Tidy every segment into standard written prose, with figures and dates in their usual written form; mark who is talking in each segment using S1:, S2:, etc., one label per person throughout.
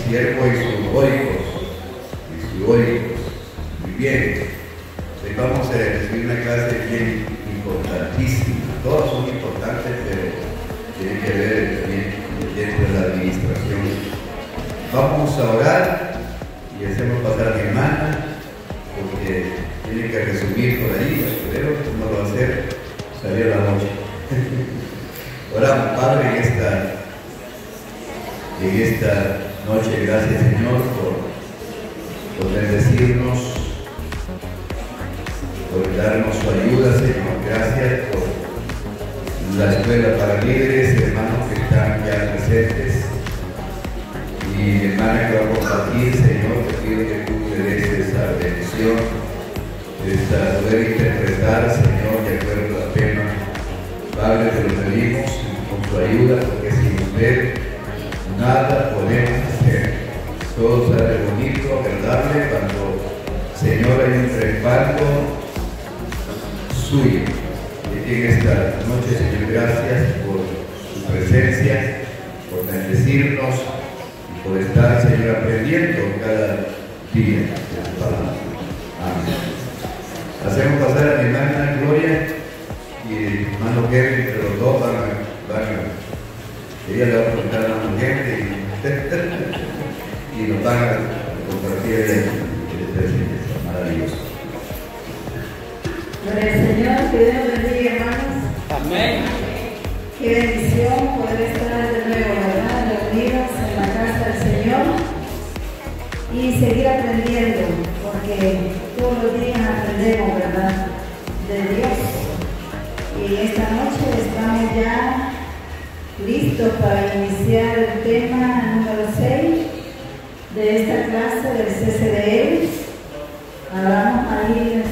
S1: siervo y sus oicos. Muy bien. Hoy vamos a recibir una clase bien importantísima. Todas son importantes, pero tienen que ver también dentro de la administración. Vamos a orar y hacemos pasar a mi hermana, porque tiene que resumir por ahí, pero no lo va a hacer, salió la noche. Oramos, Padre, en esta noche, gracias Señor por bendecirnos, por darnos su ayuda, Señor. Gracias por la escuela para líderes, hermanos que están ya presentes. Y mi hermana que va a compartir, Señor, te pido que tú me des esa bendición, esa poder interpretar, Señor, de acuerdo al tema. Padre, te lo pedimos con tu ayuda, porque sin usted nada podemos hacer. Todo sale bonito, agradable, cuando, Señor, hay un respaldo suyo. Y en esta noche, Señor, gracias por su presencia, por bendecirnos y por estar, Señor, aprendiendo cada día de tu palabra. Amén. Hacemos pasar a mi hermana Gloria y el hermano Kevin, entre los dos van a ella le va a preguntar a la mujer y nos van a compartir el maravilloso.
S2: Gloria al Señor, que Dios nos bendiga, hermanos.
S3: Amén.
S2: Qué bendición poder estar de nuevo, ¿verdad? Reunidos en la casa del Señor y seguir aprendiendo, porque todos los días aprendemos, ¿verdad? De Dios. Y esta noche estamos ya listos para iniciar el tema número 6 de esta clase del CCDL. Hagamos ahí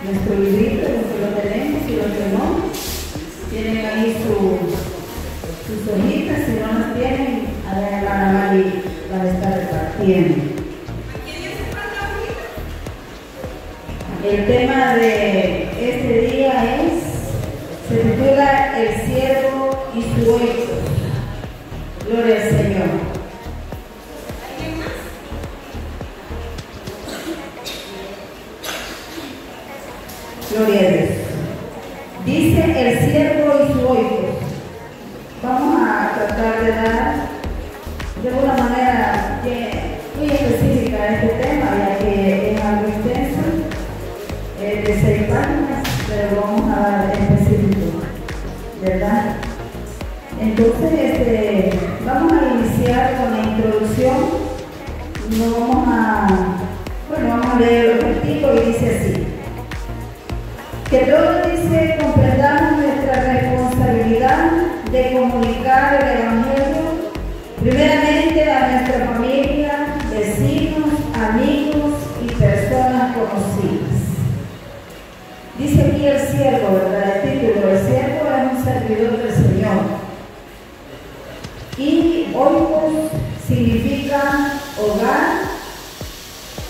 S2: nuestro librito, los que lo tenemos y los que no. Tienen ahí sus hojitas, si no las tienen, allá van a Mari van a estar repartiendo. El tema de este día se titula El siervo y su oico. Gloria al Señor. Gloria a Dios. Dice el siervo y su oico. Vamos a tratar de dar de una manera muy específica este tema, ya que es algo extenso, de 6 páginas, pero vamos a dar específico, ¿verdad? Entonces, vamos a iniciar con la introducción. Vamos a leer el objetivo y dice así: que todos, dice, comprendamos nuestra responsabilidad de comunicar el Evangelio primeramente a nuestra familia, vecinos, amigos y personas conocidas. Dice aquí el siervo, ¿verdad? El título: el siervo es un servidor del Señor. Y oikos significa hogar,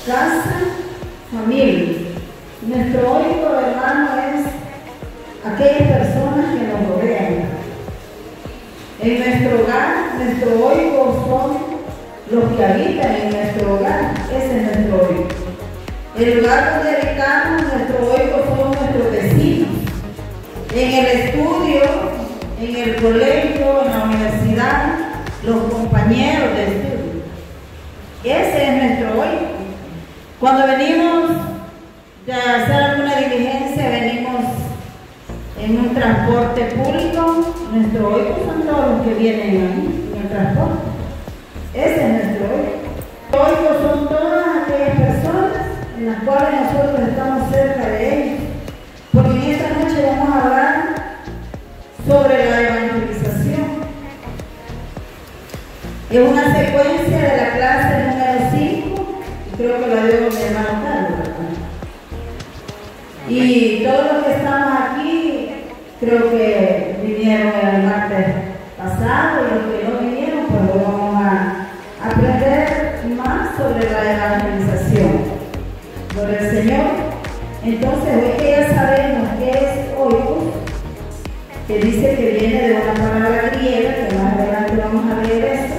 S2: casa, familia. Nuestro oico, hermano, es aquellas personas que nos rodean. En nuestro hogar, nuestro oico son los que habitan en nuestro hogar. Ese es nuestro oico. El lugar donde habitamos, nuestro oico son nuestros vecinos. En el estudio, en el colegio, en la universidad, los compañeros de estudio. Ese es nuestro oico. Cuando venimos de hacer alguna diligencia, venimos en un transporte público, nuestro oico son todos los que vienen ahí en el transporte. Ese es nuestro oico. Nuestro oico son todas aquellas personas en las cuales nosotros estamos cerca de ellos. Porque en esta noche vamos a hablar sobre la evangelización. Es una secuencia de la clase número 5, y creo que la dio mi hermano Carlos, ¿verdad? Y todos los que estamos aquí, creo que vinieron el martes pasado, y los que no vinieron, pues vamos a aprender más sobre la evangelización. Gloria al Señor. Entonces, hoy que ya sabemos qué es oikos, que dice que viene de una palabra griega, que más adelante vamos a leer eso,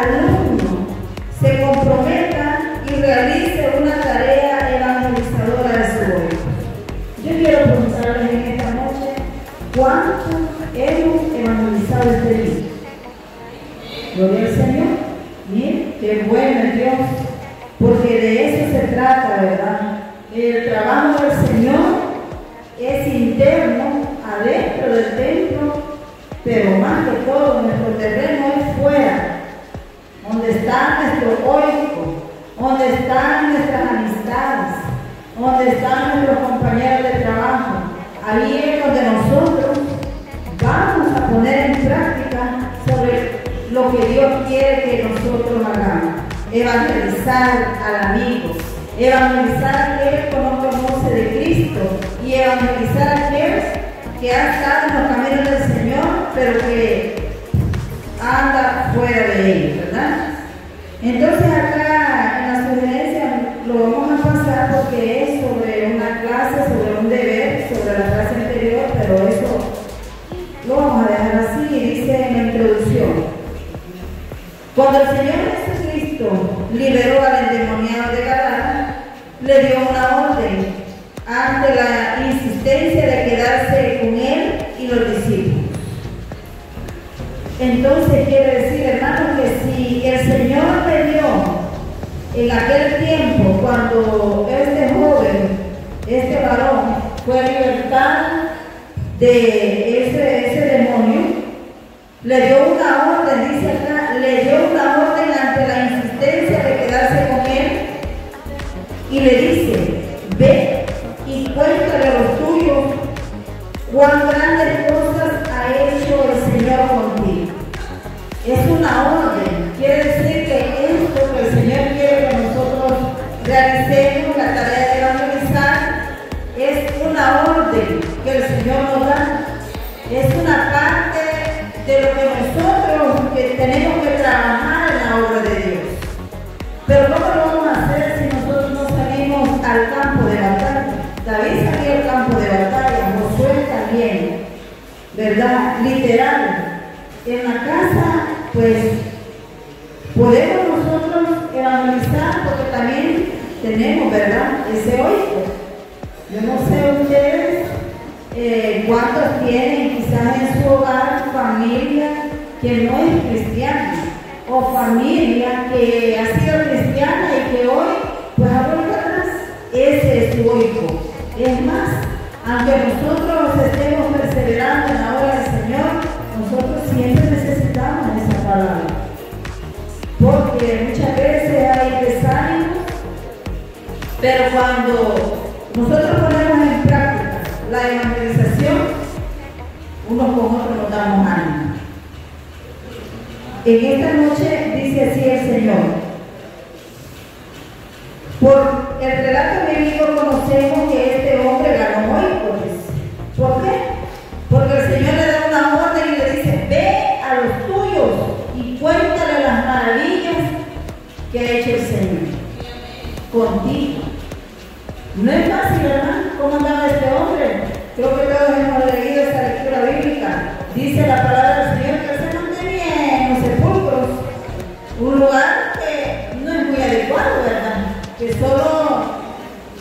S2: alumno se comprometa y realice una tarea evangelizadora de su hoy. Yo quiero preguntarles en esta noche, ¿cuánto hemos evangelizado este día? Gloria al Señor. Miren, qué bueno es Dios, porque de eso se trata, ¿verdad? El trabajo del Señor es interno, adentro del templo, pero más que todo nuestro terreno es fuera, donde está nuestro oico, donde están nuestras amistades, donde están nuestros compañeros de trabajo. Ahí es donde nosotros vamos a poner en práctica sobre lo que Dios quiere que nosotros hagamos. Evangelizar al amigo, evangelizar a aquel que no conoce de Cristo y evangelizar a aquel que ha estado en los caminos del Señor, pero que anda fuera de ellos, ¿verdad? Entonces acá en la sugerencia lo vamos a pasar porque es sobre una clase, sobre un deber, sobre la clase anterior, pero eso lo vamos a dejar así, dice en la introducción. Cuando el Señor Jesucristo liberó al endemoniado de Gadara, le dio una orden ante la insistencia de quedarse con él y los discípulos. Entonces quiere decir, hermanos, que si el Señor le dio en aquel tiempo, cuando este joven, este varón, fue libertado de ese demonio, le dio una orden, dice acá, le dio una orden ante la insistencia de quedarse con él y le dice, ve y cuéntale a los tuyos cuán grandes cosas ha hecho el Señor contigo. Es una orden, quiere decir que esto que el Señor quiere que nosotros realicemos, la tarea de evangelizar, es una orden que el Señor nos da, es una parte de lo que nosotros tenemos que trabajar en la obra de Dios. Pero ¿cómo lo vamos a hacer si nosotros no salimos al campo de batalla? David salió al campo de batalla, Josué también, ¿verdad? Literal. En la casa, pues, podemos nosotros evangelizar porque también tenemos, ¿verdad? Ese oído. Yo no sé ustedes cuántos tienen quizás en su hogar familia que no es cristiana o familia que ha sido cristiana y que hoy pues ha vuelto atrás. Ese es su oído. Es más, aunque nosotros estemos perseverando en la obra del Señor, nosotros siempre necesitamos esa palabra, porque muchas veces hay desánimo, pero cuando nosotros ponemos en práctica la evangelización, unos con otros nos damos ánimo. En esta noche dice así el Señor: por el relato bíblico conocemos que este hombre ganó oídos. ¿Por qué? Porque el Señor le da una orden y le dice: ve a los tuyos y cuéntale las maravillas que ha hecho el Señor contigo. No es fácil, ¿verdad? ¿Cómo andaba este hombre? Creo que todos hemos leído esta lectura bíblica. Dice la palabra del Señor que él se mantenía en los sepulcros, un lugar que no es muy adecuado, ¿verdad? Que solo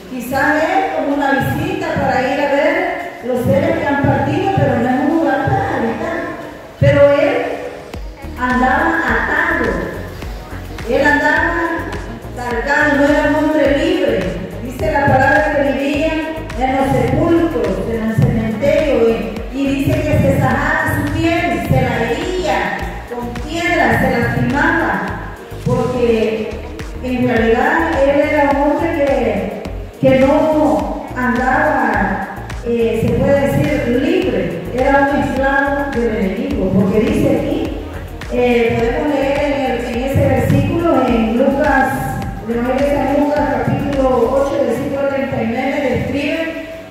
S2: quizás es como una visita para ir a ver los seres que han partido, pero no es un lugar para habitar. Pero él andaba atado, él andaba cargado, no era un hombre libre. Dice la palabra que vivía en los sepulcros, en el cementerio, y dice que se sajaba su piel, se la hería con piedras, se lastimaba, porque en realidad él era un hombre que no andaba, se puede decir, libre, era un esclavo del enemigo, porque dice aquí, podemos leer en ese versículo en Lucas, de Lucas capítulo 8, versículo 39, describe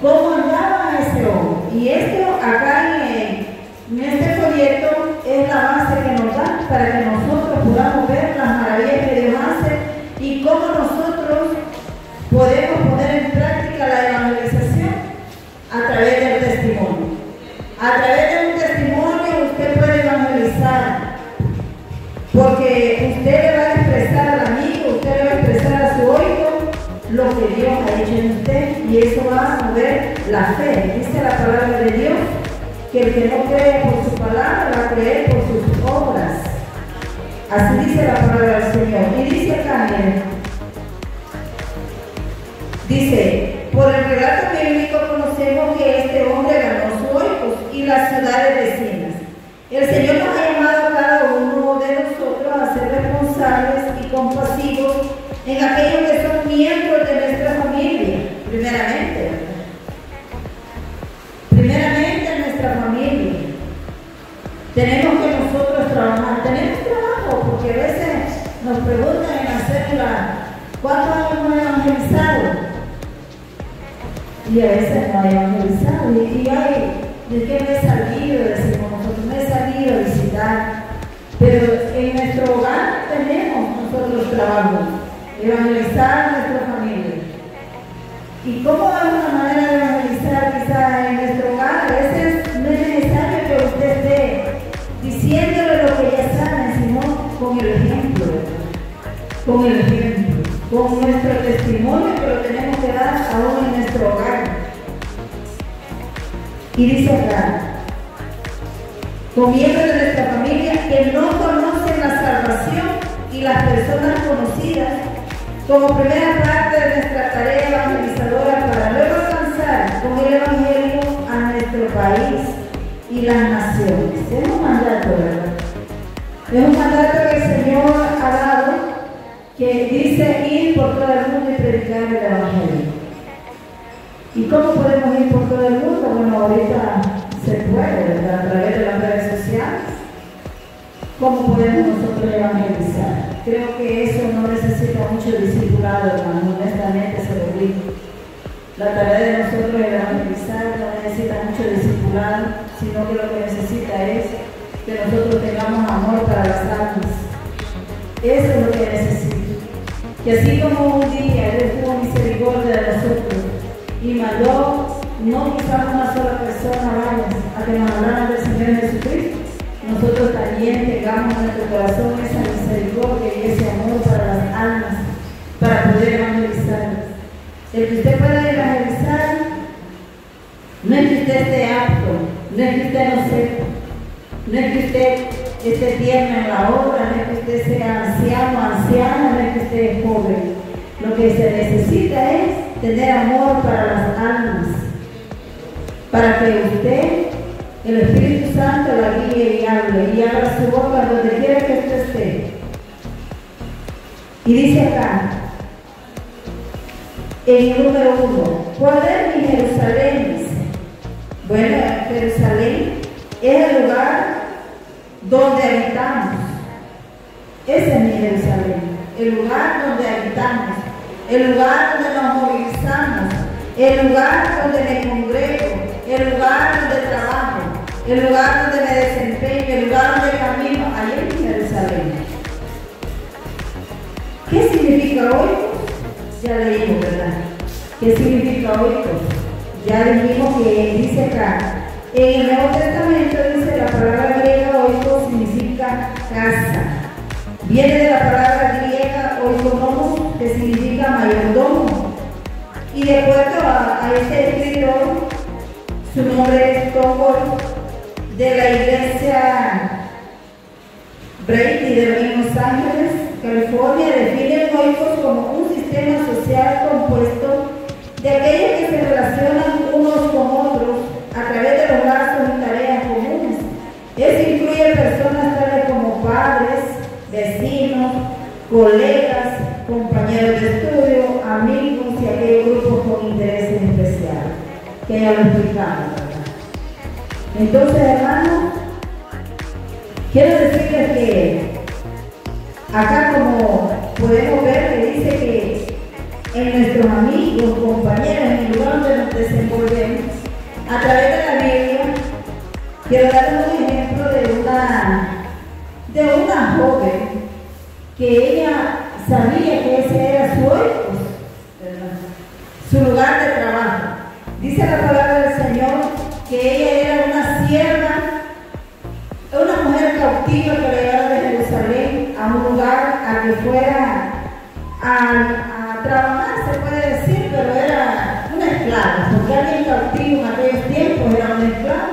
S2: cómo andaba ese hombre. Y esto acá en este folleto es la base que nos da para que nosotros podamos ver las maravillas que Dios hace y cómo nosotros podemos poner en práctica la evangelización a través del testimonio. A través de un testimonio usted puede evangelizar, porque usted y eso va a mover la fe. Dice la palabra de Dios que el que no cree por su palabra va a creer por sus obras. Así dice la palabra del Señor. Y dice acá, miren, dice, por el relato bíblico conocemos que este hombre ganó su Oikos y las ciudades vecinas. El Señor nos ha llamado a cada uno de nosotros a ser responsables y compasivos en aquellos que son miembros de nuestra familia, primeramente. Primeramente en nuestra familia. Tenemos que nosotros trabajar. Tenemos trabajo, porque a veces nos preguntan en la célula, ¿cuántos años hemos evangelizado? Y a veces no hay evangelizado. Y hay, ¿de qué me he salido? Decimos nosotros, me he salido a visitar. Pero en nuestro hogar tenemos nosotros trabajo, evangelizar a nuestra familia. ¿Y cómo es una manera de evangelizar quizás en nuestro hogar? A veces no es necesario que usted esté diciéndole lo que ya saben, sino con el ejemplo, con el ejemplo, con nuestro testimonio que lo tenemos que dar aún en nuestro hogar. Y dice acá, con miembros de nuestra familia que no conocen la salvación y las personas conocidas, como primera parte de nuestra tarea evangelizadora para luego alcanzar con el Evangelio a nuestro país y las naciones. Es un mandato, ¿verdad? Es un mandato que el Señor ha dado, que dice ir por todo el mundo y predicar el Evangelio. ¿Y cómo podemos ir por todo el mundo? Bueno, ahorita se puede, ¿verdad? A través de las redes sociales. ¿Cómo podemos nosotros evangelizar? Creo que eso no necesita mucho discipulado, hermano, honestamente se lo digo. La tarea de nosotros evangelizar no necesita mucho discipulado, sino que lo que necesita es que nosotros tengamos amor para las almas. Eso es lo que necesita. Que así como un día Él tuvo misericordia de nosotros y mandó, no quizás una sola persona vaya a que nos hablaran del Señor Jesucristo, nosotros también tengamos en nuestro corazón esa misericordia y ese amor para las almas, para poder evangelizar. El que usted pueda evangelizar no es que usted esté apto, no es que usted no sepa, no es que usted esté tierno en la obra, no es que usted sea anciano, anciana, no es que usted es joven. Lo que se necesita es tener amor para las almas, para que usted, el Espíritu Santo, la guíe y hable, y abra su boca donde quiera que usted esté. Y dice acá, en el número 1, ¿cuál es mi Jerusalén? Dice. Bueno, Jerusalén es el lugar donde habitamos. Ese es mi Jerusalén, el lugar donde habitamos, el lugar donde nos movilizamos, el lugar donde me congrego, el lugar donde trabajo, el lugar donde me desempeño, el lugar donde camino. Ahí es mi Jerusalén. ¿Qué significa hoy? Ya leímos, ¿verdad? ¿Qué significa oikos? Ya dijimos que dice acá, en el Nuevo Testamento dice la palabra griega oikos significa casa. Viene de la palabra griega oikonomos, que significa mayordomo. Y de acuerdo a este escritor, su nombre es Tom Wolf, de la iglesia Brady de Los Ángeles, California, define el oikos como un sistema social compuesto de aquellos que se relacionan unos con otros a través de los lazos y tareas comunes. Eso incluye personas tales como padres, vecinos, colegas, compañeros de estudio, amigos y aquellos grupos con intereses especiales, que ya lo explicamos, ¿verdad? Entonces, hermanos, quiero decirles que acá, como podemos ver, que dice que en nuestros amigos, compañeros, en el lugar donde nos desenvolvemos, a través de la Biblia, quiero darles un ejemplo de una joven que ella sabía que ese era su oikos, su lugar de trabajo. Dice la palabra del Señor que ella era una sierva, una mujer cautiva que la llevaron de Jerusalén a un lugar a que fuera a trabajar, se puede decir, pero era una esclavos, porque alguien cautivo en aquellos tiempos era un esclavo.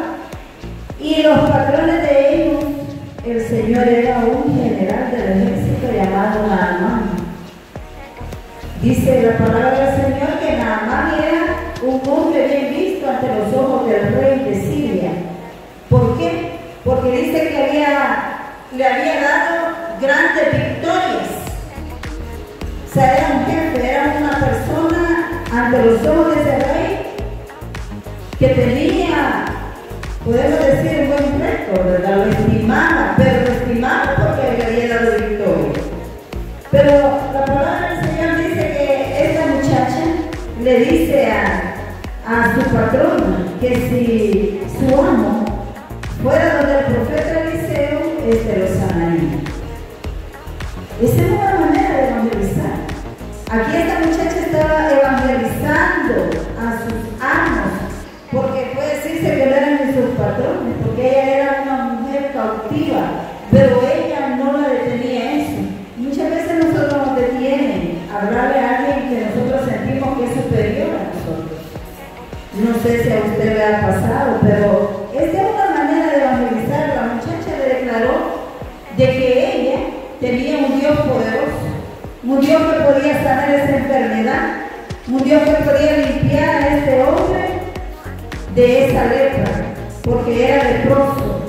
S2: Y los patrones de ellos, el Señor era un general del ejército llamado Naamán. Dice la palabra del Señor que Naamán era un hombre bien visto ante los ojos del rey de Siria. ¿Por qué? Porque dice que le había dado grandes victorias. O sea, era un jefe, era una persona ante los ojos de ese rey que tenía, podemos decir, un buen récord, ¿verdad? Lo estimaba, pero lo estimaba porque le había dado victoria. Pero la palabra del Señor dice que esta muchacha le dice a su patrona que si su amo fuera donde el profeta Eliseo, lo sanaría. Esa es una manera de evangelizar. Aquí esta muchacha estaba evangelizando a sus amos, porque puede decirse que no eran sus patrones, porque ella era una mujer cautiva, pero ella no la detenía eso. Muchas veces nosotros nos detienen a hablarle a alguien que nosotros sentimos que es superior a nosotros. No sé si a usted le ha pasado, pero esta es una manera de evangelizar. La muchacha le declaró de que ella tenía un Dios poderoso, un Dios que podía sanar esa enfermedad, un Dios que podía limpiar a este hombre de esa lepra, porque era leproso.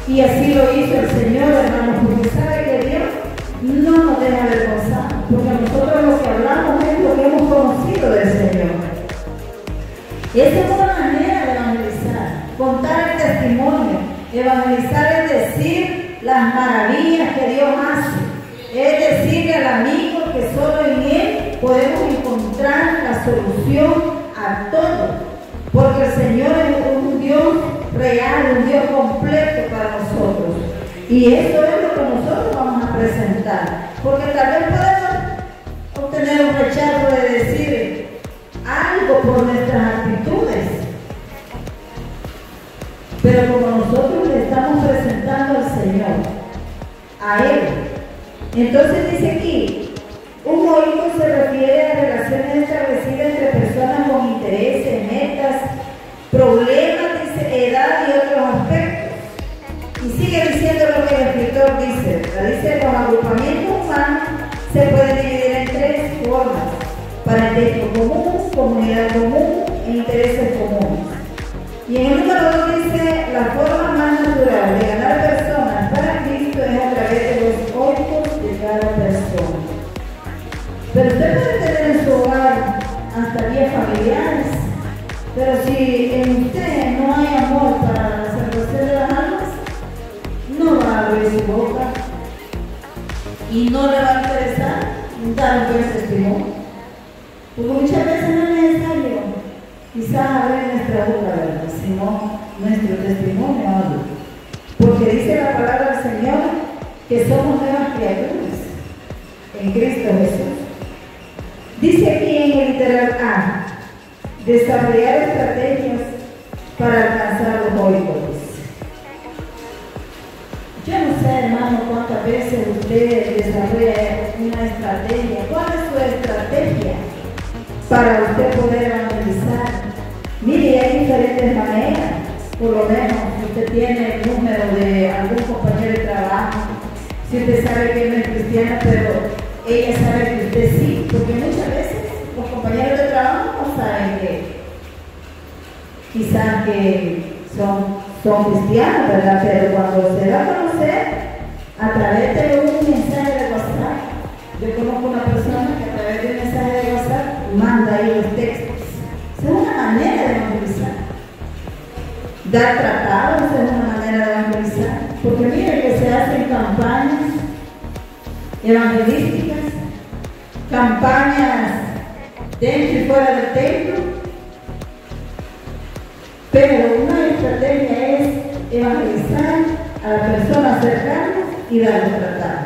S2: Y así lo hizo el Señor, hermanos, porque sabe que Dios no nos deja avergonzar, porque nosotros lo que hablamos es lo que hemos conocido del Señor. Esa es una manera de evangelizar, contar el testimonio. Evangelizar es decir las maravillas que Dios hace, es decirle al amigo que solo en Él podemos encontrar la solución a todo, porque el Señor es un Dios real, un Dios completo para nosotros, y eso es lo que nosotros vamos a presentar, porque tal vez podemos obtener un rechazo de decir algo por nuestras actitudes, pero como nosotros le estamos presentando al Señor, a Él, entonces dice aquí, un oído se refiere a relaciones establecidas entre personas con intereses, metas, problemas, dice, edad y otros aspectos. Y sigue diciendo lo que el escritor dice, dice, los agrupamientos humanos se pueden dividir en tres formas: parentesco común, comunidad común e intereses comunes. Y en el número 2 dice, la forma más natural de ganar personas para Cristo es a través de los oídos de cada persona. Pero usted puede tener en su hogar hasta 10 familiares, pero si en usted no hay amor para la salvación de las almas, no va a abrir su boca y no le va a interesar dar un buen testimonio. Porque muchas veces no es necesario quizás abrir nuestra boca, ¿verdad?, sino nuestro testimonio habla. Porque dice la palabra del Señor que somos nuevas criaturas en Cristo Jesús. Dice aquí en el literal A, desarrollar estrategias para alcanzar los oídos. Yo no sé, hermano, cuántas veces usted desarrolla una estrategia. ¿Cuál es su estrategia para usted poder evangelizar? Mire, hay diferentes maneras. Por lo menos, si usted tiene el número de algún compañero de trabajo, si usted sabe que no es cristiana, pero ella sabe que usted sí, porque muchas veces los compañeros de trabajo no saben que quizás que son cristianos, ¿verdad? Pero cuando se da a conocer a través de un mensaje de WhatsApp, yo conozco una persona que a través de un mensaje de WhatsApp manda ahí los textos. Esa es una manera de evangelizar. Dar tratados es una manera de evangelizar, porque mire que se hacen campañas evangelísticas, campañas dentro y fuera del templo, pero una estrategia es evangelizar a las personas cercanas y darles tratados.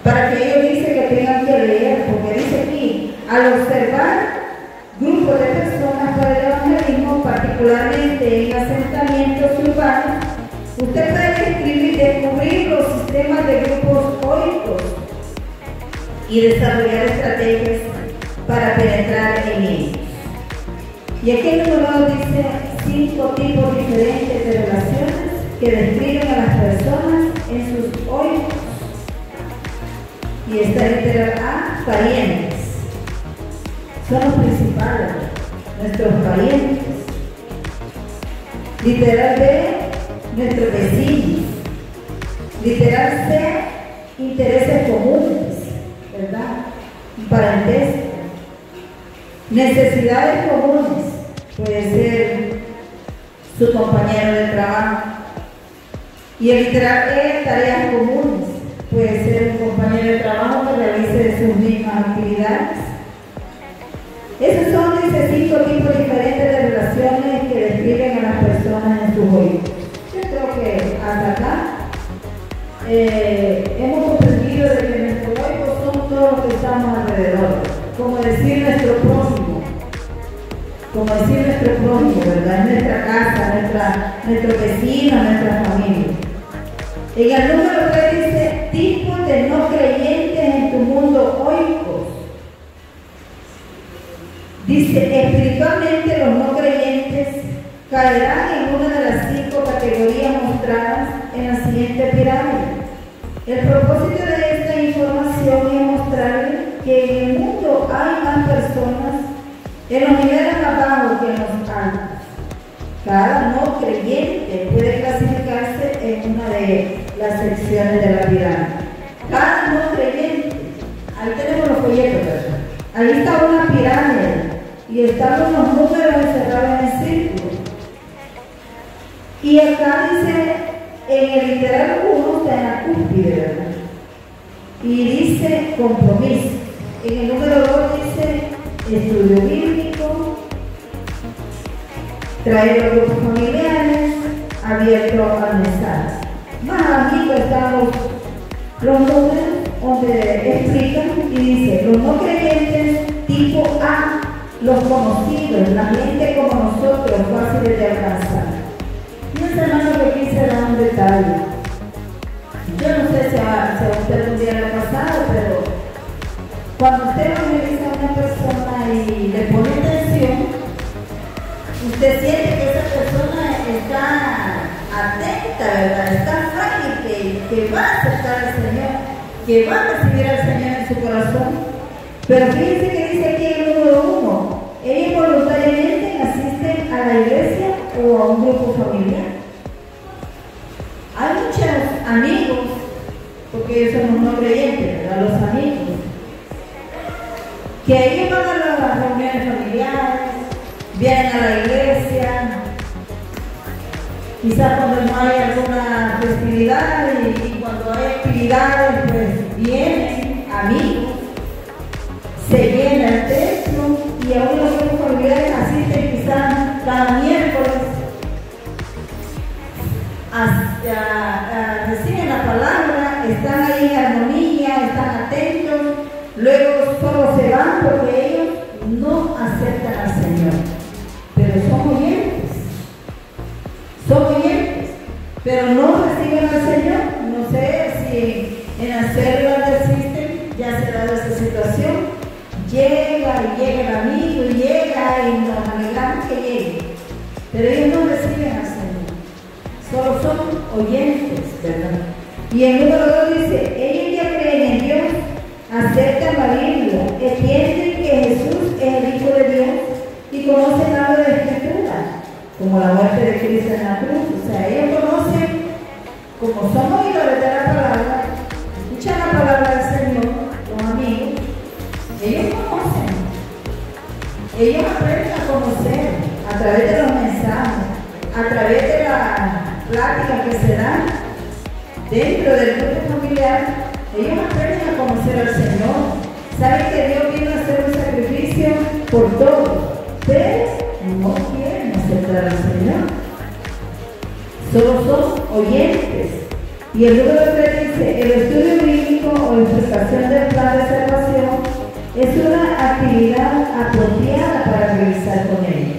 S2: Para que ellos dicen que tengan que leer, porque dice aquí, al observar grupos de personas para el evangelismo, particularmente en asentamientos urbanos, usted puede descubrir los sistemas de grupos oicos y desarrollar estrategias para penetrar en ellos. Y aquí el número dice 5 tipos diferentes de relaciones que describen a las personas en sus oídos. Y está literal A, parientes. Son los principales, nuestros parientes. Literal B, nuestros vecinos. Literal C, intereses comunes, ¿verdad? Parentesco. Necesidades comunes, puede ser su compañero de trabajo. Y el literal E, tareas comunes, puede ser un compañero de trabajo que realice sus mismas actividades. Esos son, dice, 5 tipos diferentes de relaciones que describen a las personas en sus oídos. Yo creo que hasta acá hemos comprendido de que nuestros oídos son todos los que estamos alrededor, como decir nuestro prójimo, ¿verdad? En nuestra casa, nuestro vecino, nuestra familia. En el número 3 dice, tipos de no creyentes en tu mundo oicos. Dice, espiritualmente los no creyentes caerán en una de las 5 categorías mostradas en la siguiente pirámide. El propósito de esta información es mostrarles que en el mundo hay más personas en los niveles más bajos que en los altos. Cada no creyente puede clasificarse en una de las secciones de la pirámide. Cada no creyente, ahí tenemos los folletos, ¿verdad? Ahí está una pirámide y están los números encerrados en el círculo. Y acá dice, en el literal 1 está en la cúspide, ¿verdad? Y dice compromiso. En el número 2 dice estudio bíblico, traer los grupos familiares, abierto al mensaje. Más abajito están los números donde explican y dice los no creyentes tipo A, los conocidos, la gente como nosotros, fáciles de alcanzar. Piensa, hermano, que aquí se da un detalle. Yo no sé si a usted un día le ha pasado, pero cuando usted evangeliza a una persona y le pone atención, usted siente que esa persona está atenta, ¿verdad? Está frágil, que va a aceptar al Señor, que va a recibir al Señor en su corazón. Pero fíjense que dice aquí en el número 1, ellos voluntariamente asisten a la iglesia o a un grupo familiar. Hay muchos amigos, porque ellos somos no creyentes, ¿verdad? Los amigos, que ellos van a las reuniones familiares, vienen a la iglesia, quizás cuando no hay alguna festividad y cuando hay actividades, pues vienen amigos, se llena el templo y aún los grupos familiares asisten quizás cada miércoles, reciben la palabra, están ahí en armonía, están atentos, luego solo se van porque ellos no aceptan al Señor, pero son oyentes, pero no reciben al Señor. No sé si en la célula del System ya se ha dado esa situación. Llega el amigo y llega y nos alegramos que llegue, pero ellos no reciben al Señor, solo son oyentes, ¿verdad? Y el número 2 dice, ellos ya creen en Dios, aceptan la Biblia, entienden que Jesús es el Hijo de Dios y conocen algo de la Escritura, como la muerte de Cristo en la cruz. O sea, ellos conocen, como son oidores de la palabra, escuchan la palabra del Señor, los amigos, ellos conocen, ellos aprenden a conocer a través de los mensajes, a través de la plática que se dan dentro del grupo familiar. Ellos aprenden a conocer al Señor, saben que Dios vino a hacer un sacrificio por todos, pero no quieren aceptar al Señor, solo son oyentes. Y el número 3 dice, el estudio bíblico o explicación del plan de salvación es una actividad apropiada para realizar con ellos.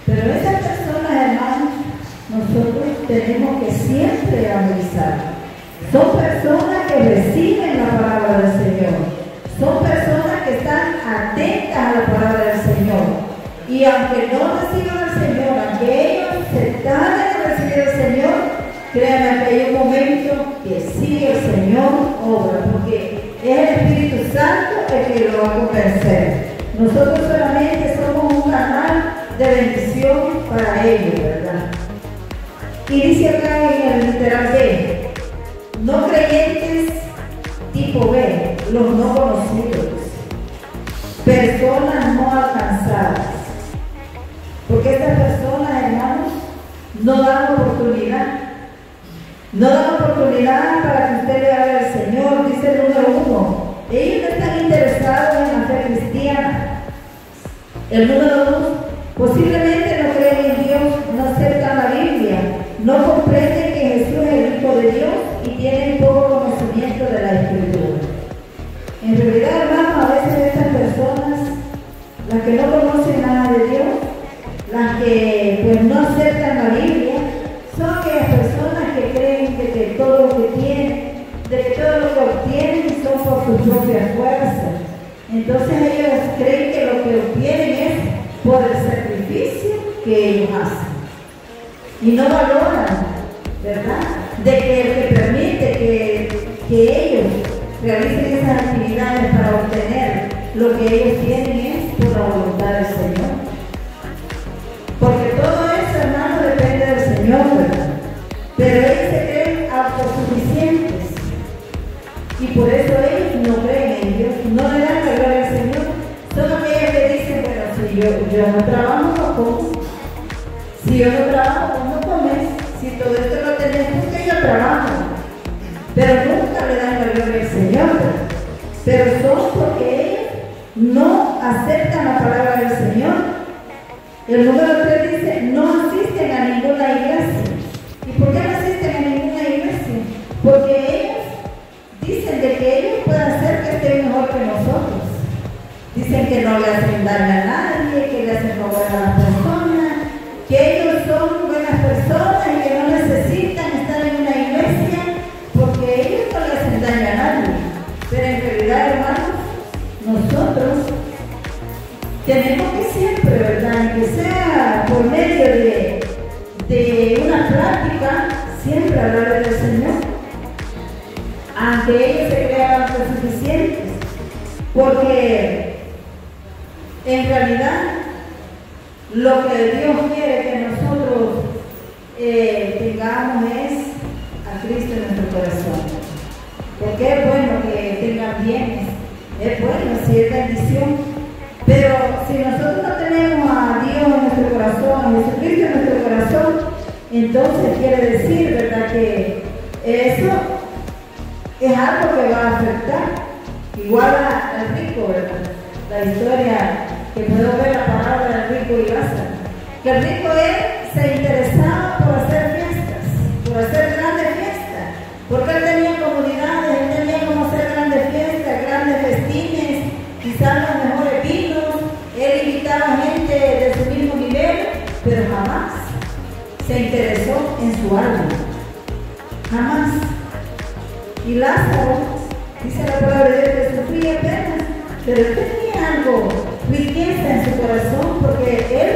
S2: Pero esas personas, hermanos, nosotros tenemos que siempre evangelizar. Son personas que reciben la palabra del Señor. Son personas que están atentas a Y aunque no reciban al Señor, aunque ellos se tarden en recibir al Señor, créanme que hay un momento que sí el Señor obra, porque es el Espíritu Santo el que lo va a convencer. Nosotros solamente somos un canal de bendición para ellos, ¿verdad? Y dice acá en el literal B, no creyentes tipo B, los no conocidos, personas no alcanzadas. Porque estas personas, hermanos, no dan oportunidad. No dan oportunidad para que usted le hable al Señor. Dice el número 1. Ellos no están interesados en la fe cristiana. El número 2. Posiblemente no creen en Dios, no aceptan la Biblia, no comprenden que Jesús es el Hijo de Dios y tienen poco conocimiento de la Escritura. En realidad, hermanos, a veces estas personas, las que no conocen nada de Dios, las que pues no aceptan la Biblia, son aquellas personas que creen que todo lo que tienen, de que todo lo que obtienen son por sus propias fuerzas. Entonces ellos creen que lo que obtienen es por el sacrificio que ellos hacen. Y no valoran, ¿verdad? De que el que permite que ellos realicen esas actividades para obtener lo que ellos tienen es por la voluntad del Señor. Porque todo eso, hermano, depende del Señor, ¿verdad? Pero ellos se creen autosuficientes. Y por eso ellos no creen en Dios, no le dan la gloria al Señor. Son aquellos que dicen, bueno, si yo no trabajo, no como. Si yo no trabajo, no comes. Si todo esto lo tenés, porque yo trabajo. Pero nunca le dan la gloria al Señor. Pero son porque ellos no aceptan la palabra del Señor. El número 3 dice, no asisten a ninguna iglesia. ¿Y por qué no asisten a ninguna iglesia? Porque ellos dicen de que ellos pueden hacer que estén mejor que nosotros. Dicen que no le hacen daño a nadie, que le hacen favor a las personas, que ellos son buenas personas y que no necesitan estar en una iglesia porque ellos no le hacen daño a nadie. Pero en realidad, hermanos, nosotros tenemos que siempre, ¿verdad? Que sea por medio de una práctica, siempre hablar del Señor. Aunque ellos se crean autosuficientes, porque en realidad lo que Dios quiere que nosotros tengamos es a Cristo en nuestro corazón. Porque es bueno que tengan bienes, es bueno, sí es bendición, pero si nosotros no tenemos a Dios en nuestro corazón, a Jesucristo en nuestro corazón, entonces quiere decir, ¿verdad?, que eso es algo que va a afectar. Igual al rico, ¿verdad? La historia que puedo ver, la palabra del rico y Lázaro. Que el rico él se interesaba por hacer fiestas, por hacer grandes fiestas, porque él tenía comunidades, él tenía como hacer grandes fiestas, grandes festines, quizás los mejores vinos, él invitaba gente de su mismo nivel, pero jamás se interesó en su alma. Jamás. Y Lázaro, dice la palabra de Dios, que sufría apenas, pero él tenía algo, riqueza en su corazón, porque él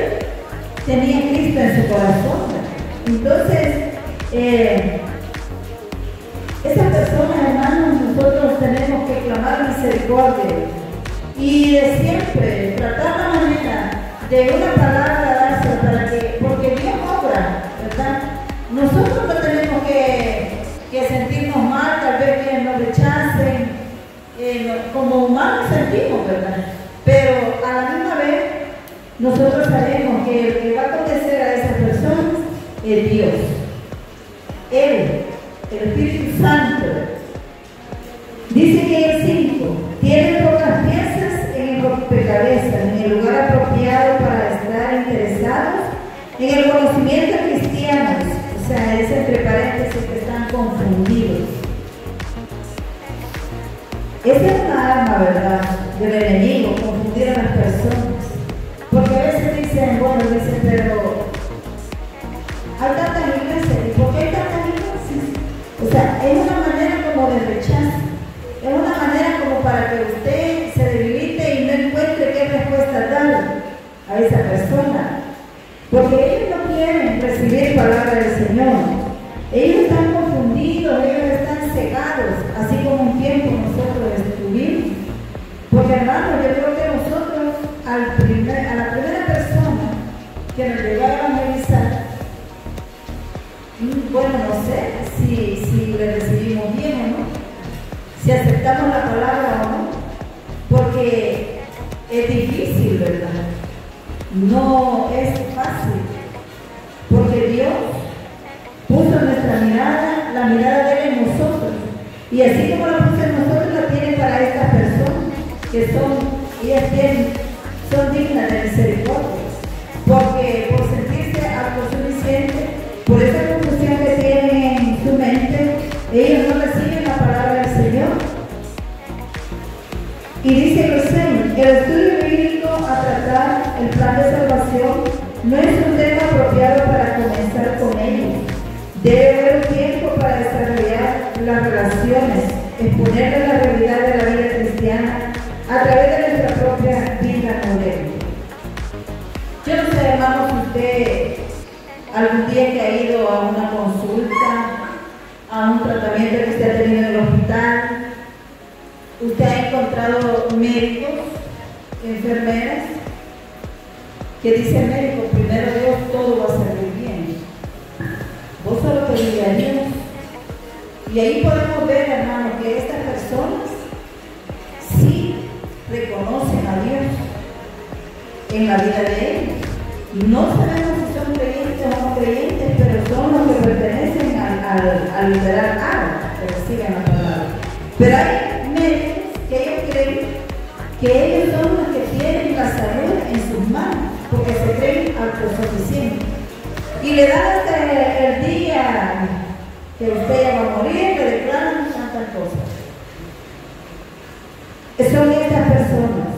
S2: tenía Cristo en su corazón. Entonces, esas personas, hermanos, nosotros tenemos que clamar misericordia y de siempre tratar la manera de una palabra dársela para que, porque Dios obra, ¿verdad? Nosotros no tenemos que sentirnos mal, tal vez que nos rechacen, como humanos sentimos, ¿verdad? Pero a la misma vez nosotros sabemos que el que va a convencer a esas personas es Dios. Él, el Espíritu Santo. Dice que el 5 tiene pocas piezas en el rompecabezas, en el lugar apropiado para estar interesados en el conocimiento cristiano. O sea, es entre paréntesis que están confundidos. Esa es una arma, ¿verdad?, del enemigo, confundir a las personas. Porque a veces dicen, pero hay tantas iglesias, ¿y por qué hay tantas iglesias? O sea, es una manera como de rechazo, es una manera como para que usted se debilite y no encuentre qué respuesta darle a esa persona. porque ellos no quieren recibir palabra del Señor. Ellos están confundidos, ellos están cegados, así como un tiempo nosotros estuvimos. Porque hermano, yo creo que nosotros, a la primera persona que nos llegó a evangelizar, bueno, no sé si le recibimos bien o no, si aceptamos la palabra o no, porque es difícil, ¿verdad? No es fácil, porque Dios puso nuestra mirada, la mirada de Él en nosotros, y así como la puso en nosotros, la tiene para estas personas, que son dignas de misericordia, porque por sentirse autosuficientes, por esa confusión que tienen en su mente, ellos no reciben la palabra del Señor. Y dice el Señor, el estudio bíblico a tratar el plan de salvación no es un tema apropiado para comenzar con ellos. Debe haber un tiempo para desarrollar las relaciones, exponerle la realidad de la vida cristiana a través de nuestra propia vida moderna. Yo no sé, hermano, si usted algún día que ha ido a una consulta, a un tratamiento que usted ha tenido en el hospital, usted ha encontrado médicos, enfermeras, que dicen médico, primero Dios, todo va a salir bien. Vos solo pedís a Dios. Y ahí podemos ver, hermano, que estas personas sí reconocen a Dios en la vida de ellos. No sabemos si son creyentes o no creyentes, pero son los que pertenecen al liberal A, que reciben la palabra. Pero hay médicos que ellos creen que ellos son los que tienen la salud en sus manos, porque se creen autosuficientes. Y le dan hasta el día que usted ya va a morir, le declaran tantas cosas. Son estas personas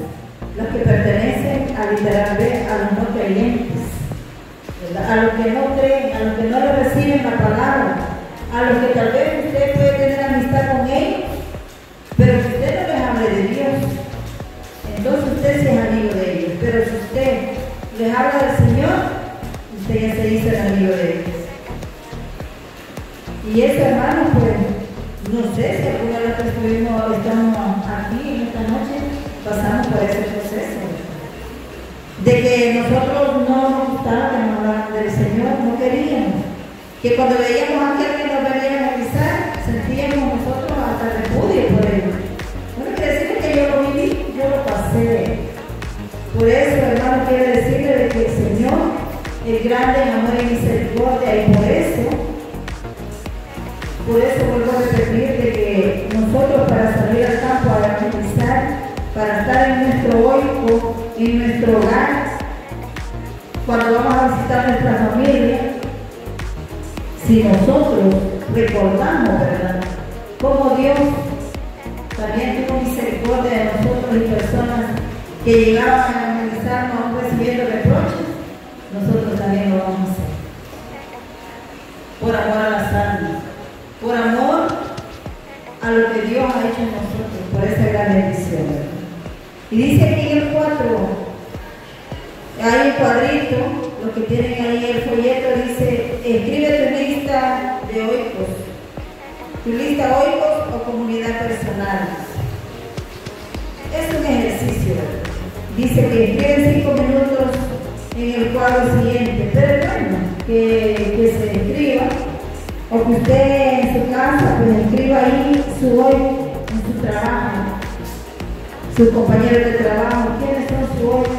S2: las que pertenecen al liberal B, a los no creyentes, ¿verdad? A los que no creen, a los que no le reciben la palabra, a los que tal vez usted puede tener amistad con ellos, pero si usted no les hable de Dios, entonces usted sí es amigo de ellos. Pero si usted les habla del Señor, usted ya se hizo el amigo de ellos. Y eso, hermano, pues, no sé si alguna vez que estamos aquí en esta noche, pasamos por ese proceso. De que nosotros no nos gustaba que nos hablaran del Señor, no queríamos. Que cuando veíamos a aquel que nos venía a analizar, sentíamos nosotros hasta repudio por él. No quiere decir que yo lo viví, yo lo pasé. Por eso, hermano, quiero decirle de que el Señor es grande en amor y misericordia, y por eso vuelvo a repetir de que nosotros, para salir al campo a evangelizar, para estar en nuestro oico, en nuestro hogar, cuando vamos a visitar nuestra familia, si nosotros recordamos, ¿verdad?, cómo Dios también tuvo misericordia de nosotros y personas que llegaban a evangelizarnos aún recibiendo reproches, nosotros también lo vamos a hacer. Por amor a las almas, por amor a lo que Dios ha hecho en nosotros, por esa gran bendición, ¿verdad? Y dice aquí en el 4, hay un cuadrito, los que tienen ahí el folleto, dice, escribe tu lista de oicos, tu lista oicos o comunidad personal. Es un ejercicio, ¿verdad? Dice que escribe 5 minutos en el cuadro siguiente, pero es bueno que se escriba, o que usted en su casa pues escriba ahí su oico, en su trabajo, sus compañeros de trabajo, quiénes son sus oicos,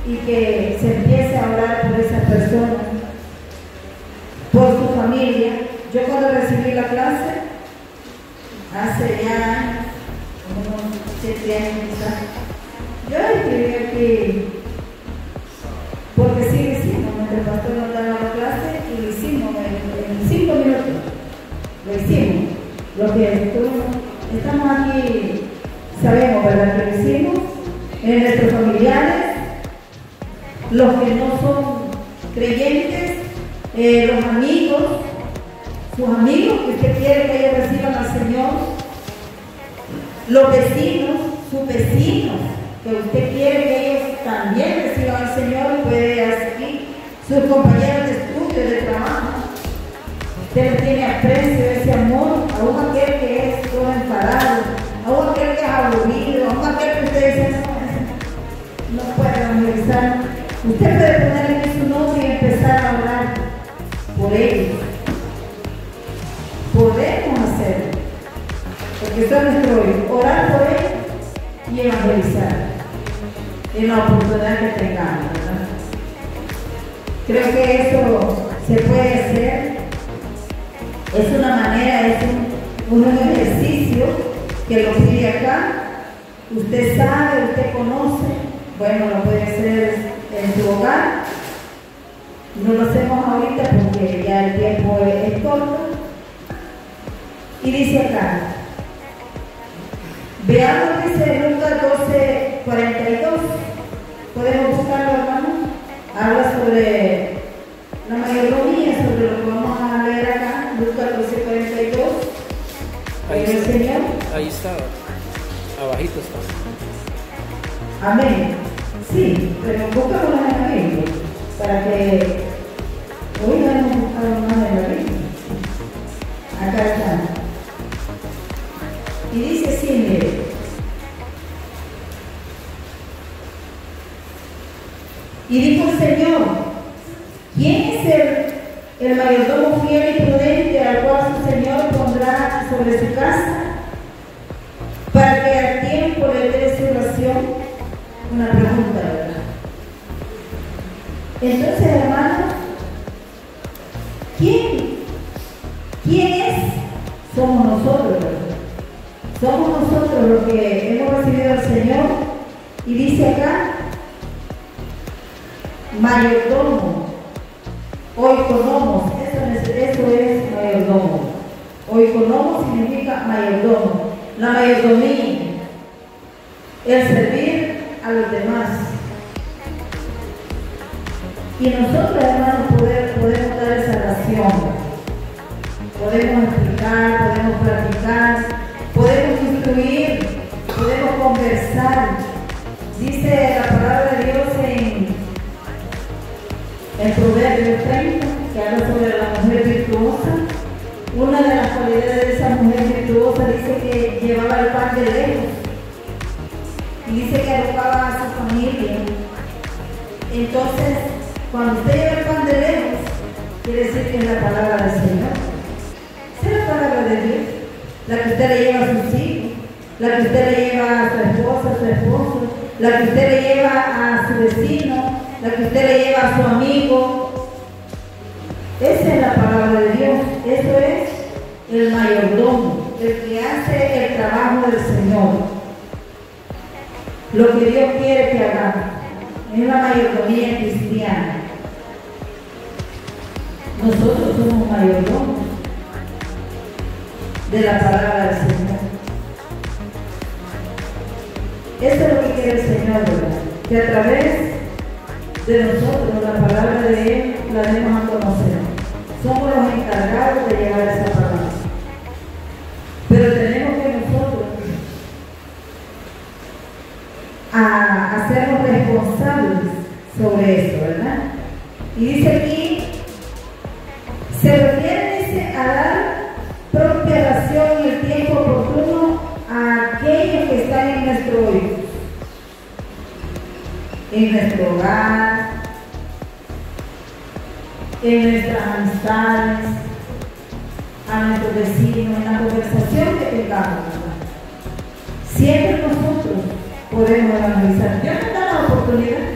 S2: y que se empiece a orar por esas personas, por su familia. Yo cuando recibí la clase, hace ya unos 7 años quizás, yo escribí aquí, porque sí lo hicimos, nuestro pastor nos daba la clase y lo hicimos en 5 minutos, lo hicimos. Lo que estamos aquí sabemos, ¿verdad?, que lo hicimos en nuestros familiares, los que no son creyentes, los amigos, sus amigos que usted quiere que ellos reciban al Señor, los vecinos, sus vecinos, que usted quiere que ellos también reciban al Señor, puede así, sus sus compañeros de estudio, de trabajo. Usted le tiene aprecio, ese amor, aún aquel que es todo enfadado, aún aquel que es aburrido, aún aquel que usted dice, no puede evangelizar. Usted puede poner aquí su nombre y empezar a orar por ellos. Podemos hacerlo, porque eso es nuestro hoy, orar por ellos y evangelizar en la oportunidad que tengamos, ¿verdad? Creo que eso se puede hacer, es una manera, es un ejercicio que lo pide acá. Usted sabe, usted conoce, bueno, lo puede hacer en su hogar. No lo hacemos ahorita porque ya el tiempo es corto. Y dice acá, veamos, dice Lucas 12:42. Podemos buscarlo, hermano. Habla sobre la mayordomía, sobre lo que vamos a leer acá. Lucas 12:42. El Señor.
S3: Ahí está, abajito está.
S2: Amén. Sí, pero buscamos en la Biblia para que hoy no hemos buscado más en la Biblia. Acá está. Y dice así, mire. Y dijo el Señor, ¿quién es el mayordomo fiel y prudente al cual su Señor pondrá sobre su casa para que al tiempo le dé su ración? Una pregunta, ¿verdad? Entonces, hermanos, ¿quién es? Somos nosotros, ¿verdad? Somos nosotros los que hemos recibido al Señor. Y dice acá, mayordomo, oikonomos, eso es mayordomo. Oikonomos significa mayordomo, la mayordomía, el servir a los demás. Y nosotros, hermanos, podemos dar esa ración, podemos explicar, podemos practicar, podemos instruir, podemos conversar. Dice la palabra de Dios en Proverbios 30, que habla sobre la mujer virtuosa. Una de las cualidades de esa mujer virtuosa dice que llevaba el pan de lejos. Y dice que arropaba a su familia. Entonces, cuando usted lleva el pan de lejos, quiere decir que es la palabra del Señor. Es la palabra de Dios, la que usted le lleva a sus hijos, la que usted le lleva a su esposa, a su esposo, la que usted le lleva a su vecino, la que usted le lleva a su amigo. Esa es la palabra de Dios. Eso es el mayordomo, el que hace el trabajo del Señor. Lo que Dios quiere que hagamos es la mayordomía cristiana. Nosotros somos mayordomos de la palabra del Señor. Eso es lo que quiere el Señor, ¿verdad? Que a través de nosotros la palabra de Él la demos a conocer. Somos los encargados de llevar esa palabra. Pero tenemos que nosotros hacernos responsables sobre eso, ¿verdad? Y dice aquí, se refiere, dice, a dar propia ración y el tiempo oportuno a aquellos que están en nuestro oído, en nuestro hogar, en nuestras amistades, a nuestros vecinos, en la conversación que tengamos, ¿verdad? Siempre nosotros podemos evangelizar. Dios nos da la oportunidad.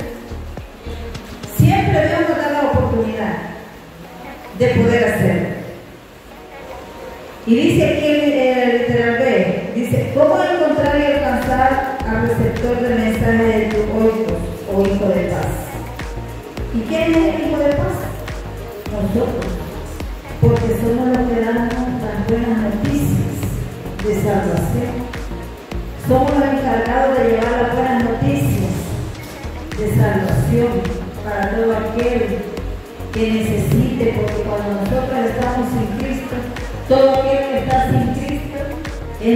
S2: Siempre Dios nos da la oportunidad de poder hacerlo. Y dice aquí el literal B, dice, ¿cómo encontrar y alcanzar al receptor del mensaje de tus oídos, o hijo de paz? ¿Y quién es el hijo de paz? Nosotros, porque somos los que damos las buenas noticias de salvación. Somos los encargados de llevar las buenas noticias de salvación para todo aquel que necesite, porque cuando nosotros estamos sin Cristo, todo aquel que está sin Cristo es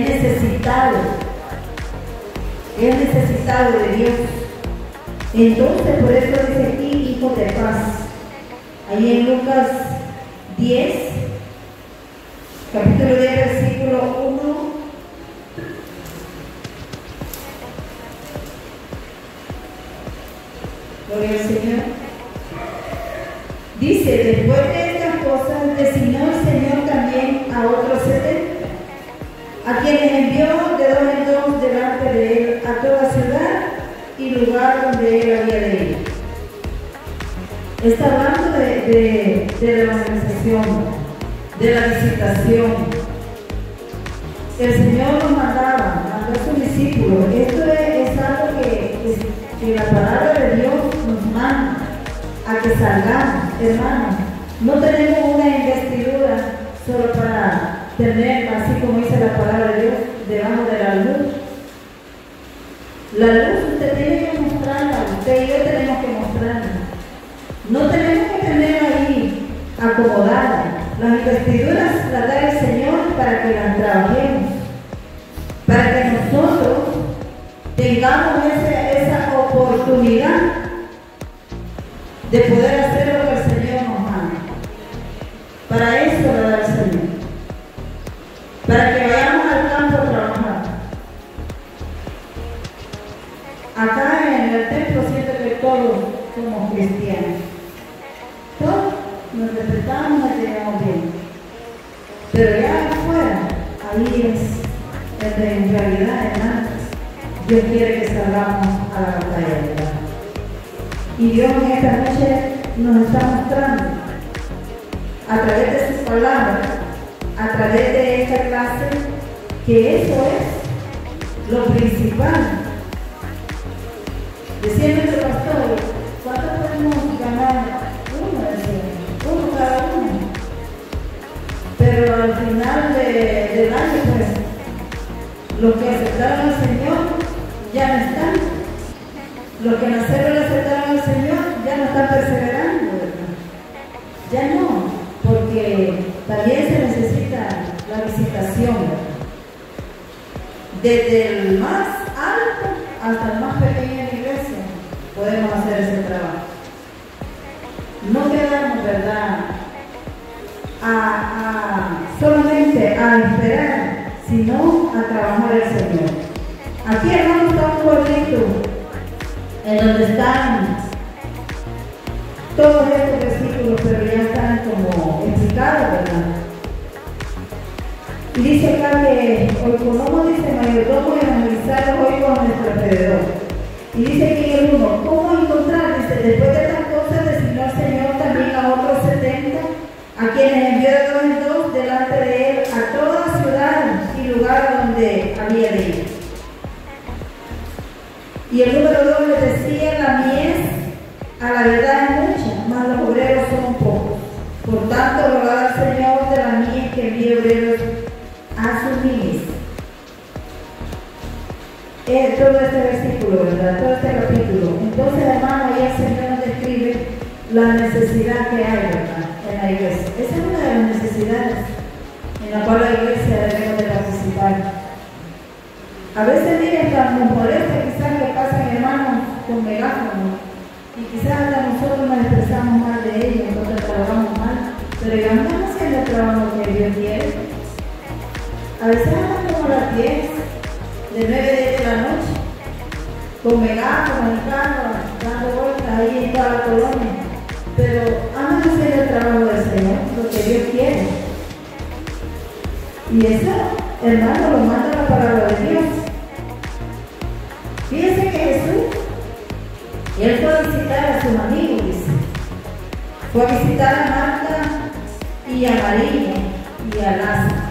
S2: necesitado de Dios. Entonces, por eso dice aquí, hijo de paz. Ahí en Lucas 10, capítulo 10, versículo 1. Gloria al Señor. Dice, después de estas cosas, designó el Señor también a otros 70, a quienes envió de dos en dos delante de él a toda ciudad y lugar donde él había de ir. Está hablando de la evangelización, de la visitación. El Señor nos mandó a sus discípulos. Esto es algo que la palabra de Dios nos manda a que salgamos, hermanos. No tenemos una investidura solo para tenerla, así como dice la palabra de Dios, debajo de la luz. La luz usted tiene que mostrarla, usted y yo tenemos que mostrarla. No tenemos que tenerla ahí acomodada. Las investiduras las da el Señor para que las trabajemos, para que nosotros tengamos esa oportunidad de poder hacer lo que el Señor nos manda. Para eso lo da el Señor, para que vayamos al campo a trabajar. Acá en el templo siento que todos somos cristianos, todos nos respetamos, nos llevamos bien, pero ya afuera, ahí es en realidad, hermanos, Dios quiere que salgamos a la batalla, ¿verdad? Y Dios en esta noche nos está mostrando a través de sus palabras, a través de esta clase, que eso es lo principal. Decía nuestro pastor, ¿cuánto podemos ganar? Uno cada uno. Pero al final del año, pues, los que aceptaron al Señor ya no están. Los que nacieron y aceptaron al Señor ya no están perseverando, ¿verdad? Ya no, porque también se necesita la visitación, ¿verdad? Desde el más alto hasta el más pequeño en la iglesia podemos hacer ese trabajo. No quedamos, ¿verdad?, solamente a esperar, sino a trabajar el Señor. Aquí, hermano, está un cuadrito en donde están todos estos versículos, pero ya están como explicados, ¿verdad? Y dice acá que Oikonomos dice mayordomo y evangelizar los oicos a nuestro alrededor. Y dice que en el 1, ¿cómo encontrar? Dice, después de estas cosas designó el Señor también a otros 70, a quienes envió de dos en dos delante de él a toda ciudad y lugar donde había de ir. Y el número 2 les decía, la mies a la verdad es mucha, mas los obreros son pocos. Por tanto, rogad al Señor de la mies que envíe obreros a su mies. Todo este versículo, ¿verdad? Todo este capítulo. Entonces, hermano, ahí el Señor nos describe la necesidad que hay, ¿verdad?, en la iglesia. Esa es una de las necesidades en la cual la iglesia debemos de participar. A veces, miren, nos molesta quizás que pasan hermanos con megáfonos y quizás hasta nosotros nos expresamos mal de ellos, nosotros trabajamos mal, pero ya no estamos haciendo el trabajo que Dios quiere. A veces andan como a las 10, de 9 de la noche, con megáfonos en carro, dando vueltas ahí en toda la colonia, pero andan haciendo el trabajo del Señor, lo que Dios quiere. Y eso, hermano, lo manda la palabra de Dios. Fíjense que Jesús, él fue a visitar a sus amigos, dice. Fue a visitar a Marta y a María y a Lázaro.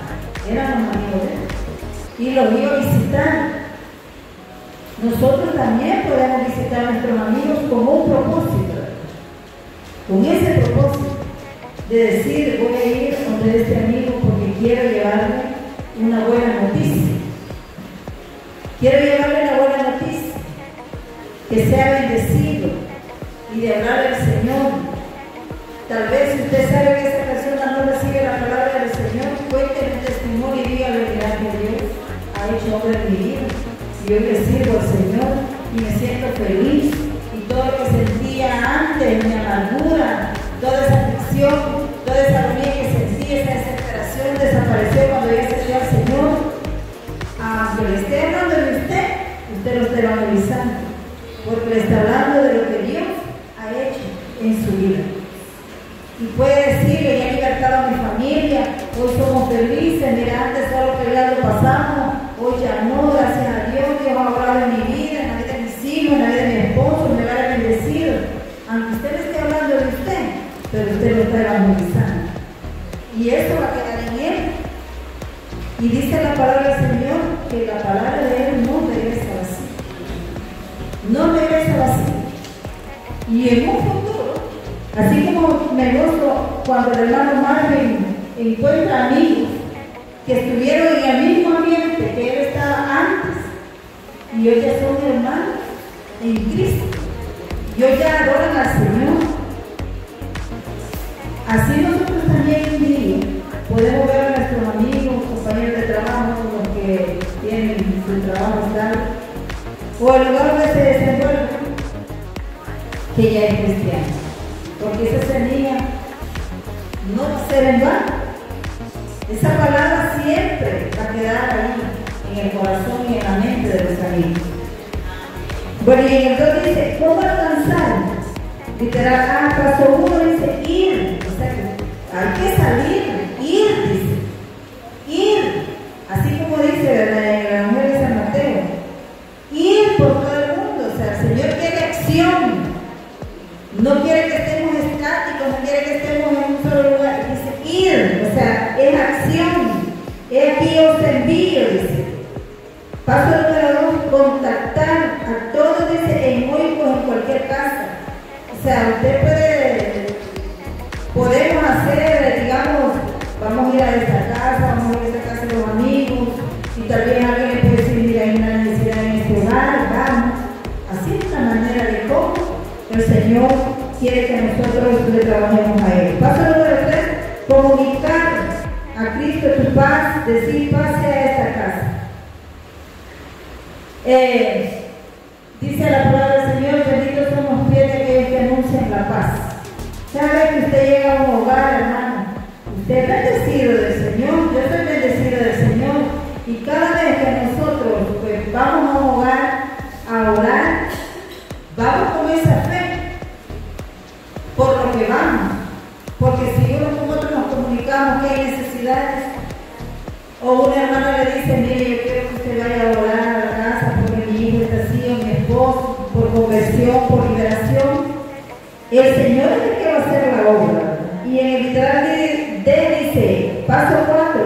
S2: Eran los amigos de él. Y los iba a visitar. Nosotros también podemos visitar a nuestros amigos con un propósito. Con ese propósito de decir, voy a ir donde este amigo porque quiero llevarle una buena noticia. Quiero llevarle una buena noticia, que sea bendecido y de hablar al Señor. Tal vez si usted sabe que esa persona no recibe la palabra del Señor, cuéntele un testimonio y dígale, mira que Dios ha hecho obra en mi vida. Yo le sirvo al Señor y me siento feliz. Y todo lo que sentía antes, mi amargura, toda esa aflicción, toda esa agonía que sentía, esa desesperación desapareció cuando ella se dio al Señor. Aunque le esté hablando de usted lo está evangelizando, porque le está hablando de lo que Dios ha hecho en su vida. Y puede decirle, ya he libertado a mi familia, hoy somos felices, mira, antes solo peleando pasamos, hoy ya no, gracias a Dios, Dios ha obrado en mi vida, en la vida de mis hijos, en la vida de mi esposo, me va a bendecir. Aunque usted le esté hablando de usted, pero usted lo está evangelizando. Y eso va a quedar en él. Y dice la palabra del Señor que la palabra de él no regresa vacía. No regresa vacía. Y en un futuro, así como me gozo cuando el hermano Marvin encuentra amigos que estuvieron en el mismo ambiente que él estaba antes, y hoy ya son hermanos en Cristo, y hoy ya adoran al Señor. Así nosotros también un día podemos ver a nuestros amigos, compañeros de trabajo, los que tienen su trabajo estable, o el lugar donde se desenvuelve, que ya es cristiano. Porque esa semilla no va a ser en vano. Esa palabra siempre va a quedar ahí, en el corazón y en la mente de los amigos. Bueno, y en el 2 dice, ¿cómo alcanzar? Literal, paso 1 dice, ir. O sea, hay que salir, ir, dice. Ir. Así como dice en el Evangelio de San Mateo. Ir por todo el mundo. O sea, el Señor quiere acción. No quiere que estemos estáticos, no quiere que estemos en un solo lugar. Dice ir, o sea, es acción. Es aquí os envío, dice. Paso número 2, contactar a todos, dice, en Oikos, en cualquier casa. O sea, podemos hacer, digamos, vamos a ir a esta casa, vamos a ir a esta casa de los amigos, y tal vez alguien le puede decir, mira, hay una necesidad en este hogar, vamos. Así es la manera de cómo el Señor quiere que nosotros le trabajemos a Él. Paso número 3, comunicar a Cristo tu paz, decir pase a esta casa. Dice la palabra del Señor, benditos son los pies de aquellos que anuncian la paz. Cada vez que usted llega a un hogar, hermano, usted es bendecido del Señor, yo soy bendecido del Señor, y cada vez que nosotros pues, vamos a un hogar a orar, vamos con esa fe, por lo que vamos, porque si uno con otro nos comunicamos que hay necesidades, o una hermana le dice, mire, yo quiero que usted vaya a orar a la casa porque mi hijo está así, o mi esposo, por conversión, por liberación, el Señor es el que va a hacer la obra. Y en el literal D dice, paso 4,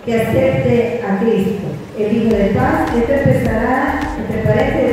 S2: que acepte a Cristo, el Hijo de paz. Esto empezará, entre paréntesis,